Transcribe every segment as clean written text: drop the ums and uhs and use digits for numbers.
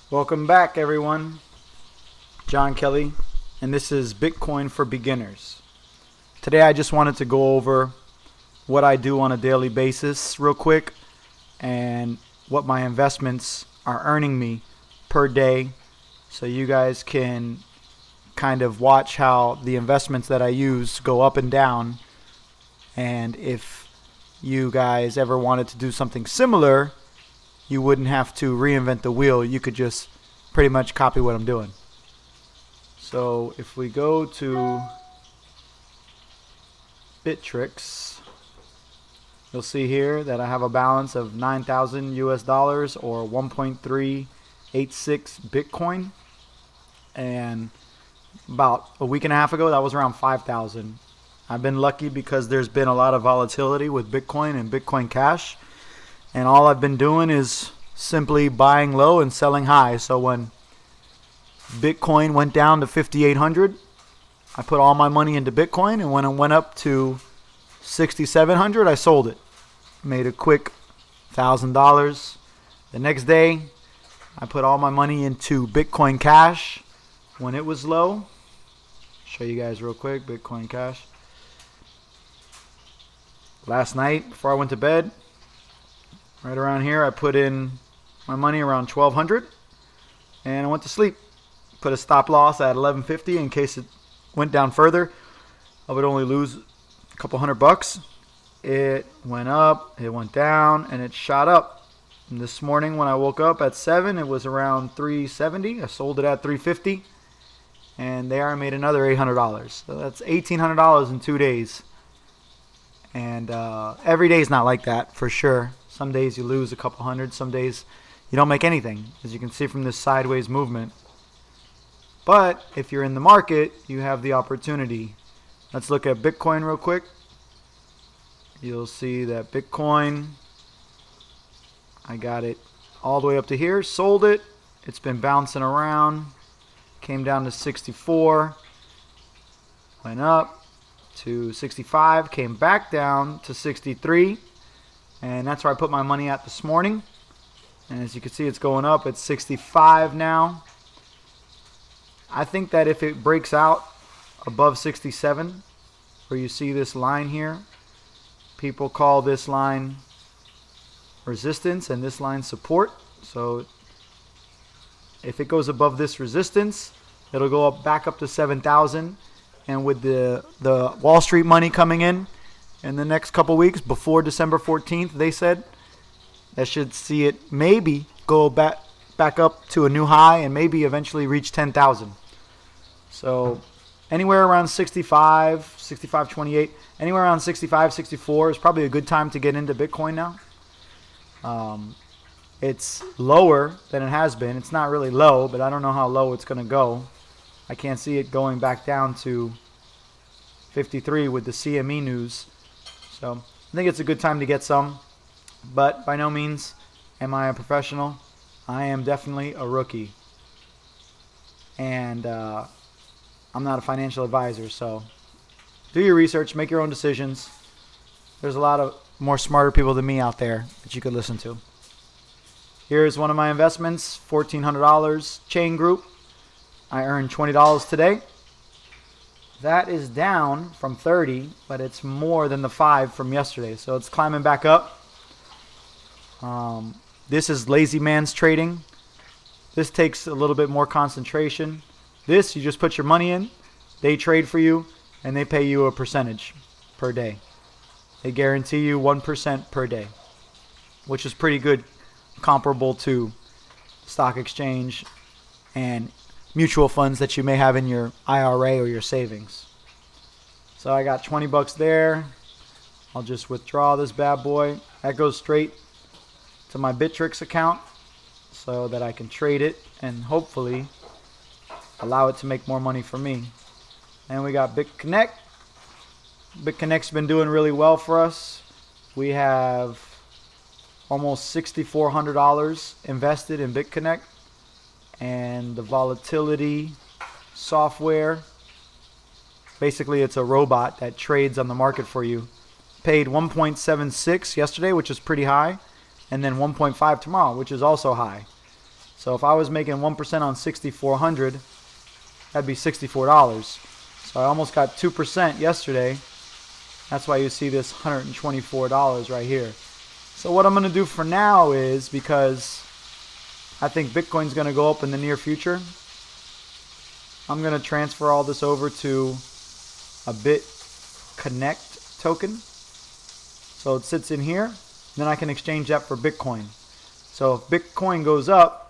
Welcome back, everyone. John Kelly, and this is Bitcoin for Beginners. Today, I just wanted to go over what I do on a daily basis, real quick, and what my investments are earning me per day, so you guys can kind of watch how the investments that I use go up and down. And if you guys ever wanted to do something similar, you wouldn't have to reinvent the wheel. You could just pretty much copy what I'm doing. So if we go to Bittrex, you'll see here that I have a balance of 9,000 US dollars or 1.386 Bitcoin. And about a week and a half ago, that was around 5,000. I've been lucky because there's been a lot of volatility with Bitcoin and Bitcoin Cash. And all I've been doing is simply buying low and selling high. So when Bitcoin went down to 5,800, I put all my money into Bitcoin. And when it went up to 6,700, I sold it. Made a quick $1,000. The next day, I put all my money into Bitcoin Cash when it was low. Show you guys real quick, Bitcoin Cash. Last night, before I went to bed, right around here, I put in my money around 1,200, and I went to sleep. Put a stop loss at 1150 in case it went down further. I would only lose a couple $100. It went up, it went down, and it shot up. And this morning when I woke up at 7, it was around 370. I sold it at 350, and there I made another $800. So that's $1,800 in 2 days. And every day is not like that, for sure. Some days you lose a couple hundred. Some days you don't make anything, as you can see from this sideways movement. But if you're in the market, you have the opportunity. Let's look at Bitcoin real quick. You'll see that Bitcoin, I got it all the way up to here. Sold it. It's been bouncing around. Came down to 64. Went up to 65, came back down to 63, and that's where I put my money at this morning. And as you can see, it's going up. It's 65 now. I think that if it breaks out above 67, where you see this line here, people call this line resistance and this line support. So if it goes above this resistance, it'll go up back up to 7,000. And with the Wall Street money coming in the next couple weeks, before December 14th, they said, that should see it maybe go back up to a new high and maybe eventually reach 10,000. So anywhere around 65, 65.28, anywhere around 65, 64 is probably a good time to get into Bitcoin now. It's lower than it has been. It's not really low, but I don't know how low it's going to go. I can't see it going back down to 53 with the CME news. So I think it's a good time to get some. But by no means am I a professional. I am definitely a rookie. And I'm not a financial advisor. So do your research. Make your own decisions. There's a lot of more smarter people than me out there that you could listen to. Here's one of my investments, $1,400 Chain Group. I earned $20 today. That is down from 30, but it's more than the 5 from yesterday. So it's climbing back up. This is lazy man's trading. This takes a little bit more concentration. This, you just put your money in, they trade for you, and they pay you a percentage per day. They guarantee you 1% per day, which is pretty good, comparable to stock exchange and mutual funds that you may have in your IRA or your savings. So I got $20 there. I'll just withdraw this bad boy. That goes straight to my Bittrex account so that I can trade it and hopefully allow it to make more money for me. And we got BitConnect. BitConnect's been doing really well for us. We have almost $6,400 invested in BitConnect. And the volatility software, basically it's a robot that trades on the market for you. Paid 1.76 yesterday, which is pretty high, and then 1.5 tomorrow, which is also high. So if I was making 1% on 6,400, that'd be $64. So I almost got 2% yesterday. That's why you see this $124 right here. So what I'm going to do for now is, because I think Bitcoin's going to go up in the near future, I'm going to transfer all this over to a BitConnect token. So it sits in here. Then I can exchange that for Bitcoin. So if Bitcoin goes up,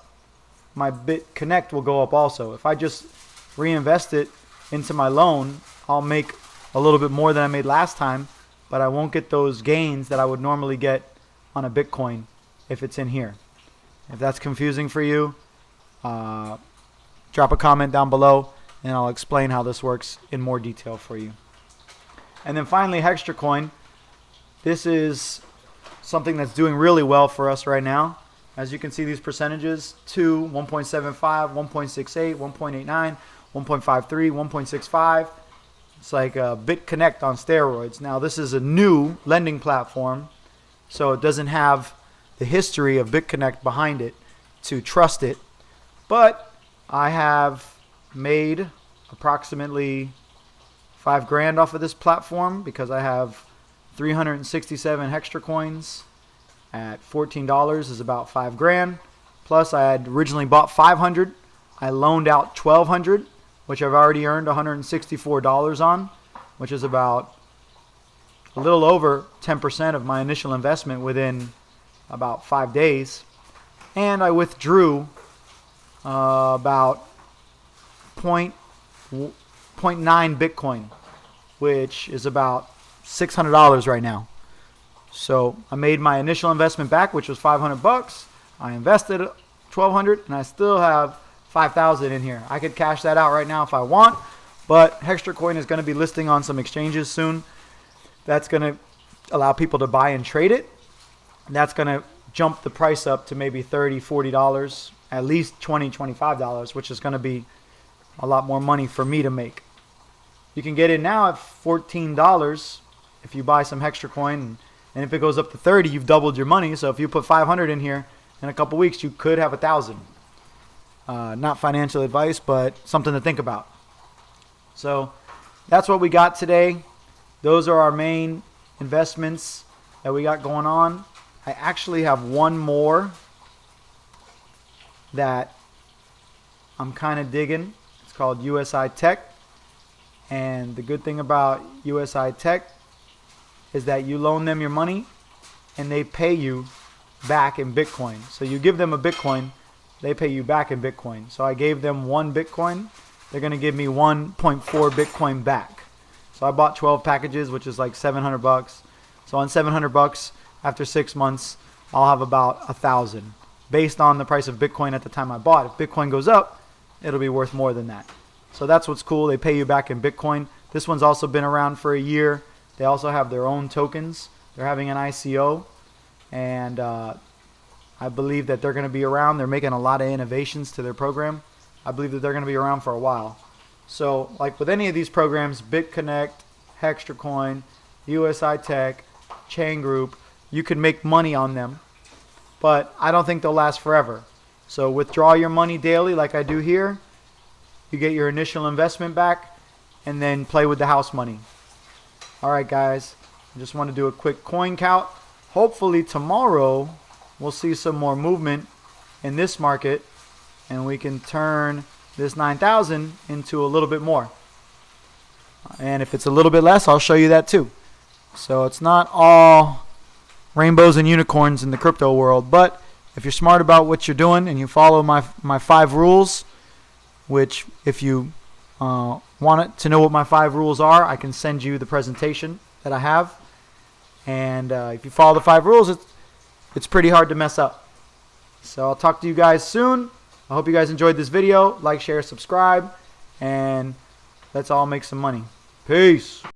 my BitConnect will go up also. If I just reinvest it into my loan, I'll make a little bit more than I made last time, but I won't get those gains that I would normally get on a Bitcoin if it's in here. If that's confusing for you, drop a comment down below and I'll explain how this works in more detail for you. And then finally, HextraCoin. This is something that's doing really well for us right now. As you can see, these percentages: 2, 1.75, 1.68, 1.89, 1.53, 1.65. It's like a BitConnect on steroids. Now, this is a new lending platform, so it doesn't have the history of BitConnect behind it to trust it. But I have made approximately $5,000 off of this platform because I have 367 HextraCoins at $14 is about $5,000. Plus, I had originally bought 500. I loaned out 1,200, which I've already earned $164 on, which is about a little over 10% of my initial investment within about 5 days. And I withdrew about 0.9 Bitcoin, which is about $600 right now. So I made my initial investment back, which was $500. I invested 1,200, and I still have 5,000 in here. I could cash that out right now if I want, but HextraCoin is going to be listing on some exchanges soon. That's going to allow people to buy and trade it. And that's going to jump the price up to maybe $30, $40, at least $20, $25, which is going to be a lot more money for me to make. You can get in now at $14 if you buy some HextraCoin, and if it goes up to 30, you've doubled your money. So if you put 500 in here, in a couple weeks, you could have 1,000. Not financial advice, but something to think about. So that's what we got today. Those are our main investments that we got going on. I actually have one more that I'm kind of digging. It's called USI Tech. And the good thing about USI Tech is that you loan them your money and they pay you back in Bitcoin. So you give them a Bitcoin, they pay you back in Bitcoin. So I gave them 1 Bitcoin. They're going to give me 1.4 Bitcoin back. So I bought 12 packages, which is like $700. So on $700, after 6 months, I'll have about 1,000 based on the price of Bitcoin at the time I bought. If Bitcoin goes up, it'll be worth more than that. So that's what's cool. They pay you back in Bitcoin. This one's also been around for a year. They also have their own tokens. They're having an ICO, and I believe that they're going to be around. They're making a lot of innovations to their program. I believe that they're going to be around for a while. So like with any of these programs, BitConnect, HextraCoin, USI Tech, Chain Group, you can make money on them, but I don't think they'll last forever. So withdraw your money daily like I do here. You get your initial investment back and then play with the house money. Alright guys, I just want to do a quick coin count. Hopefully tomorrow we'll see some more movement in this market and we can turn this 9,000 into a little bit more. And if it's a little bit less, I'll show you that too. So it's not all rainbows and unicorns in the crypto world, but if you're smart about what you're doing and you follow my 5 rules, which if you want to know what my 5 rules are, I can send you the presentation that I have. And if you follow the 5 rules, it's pretty hard to mess up. So I'll talk to you guys soon. I hope you guys enjoyed this video. Like, share, subscribe, and let's all make some money. Peace.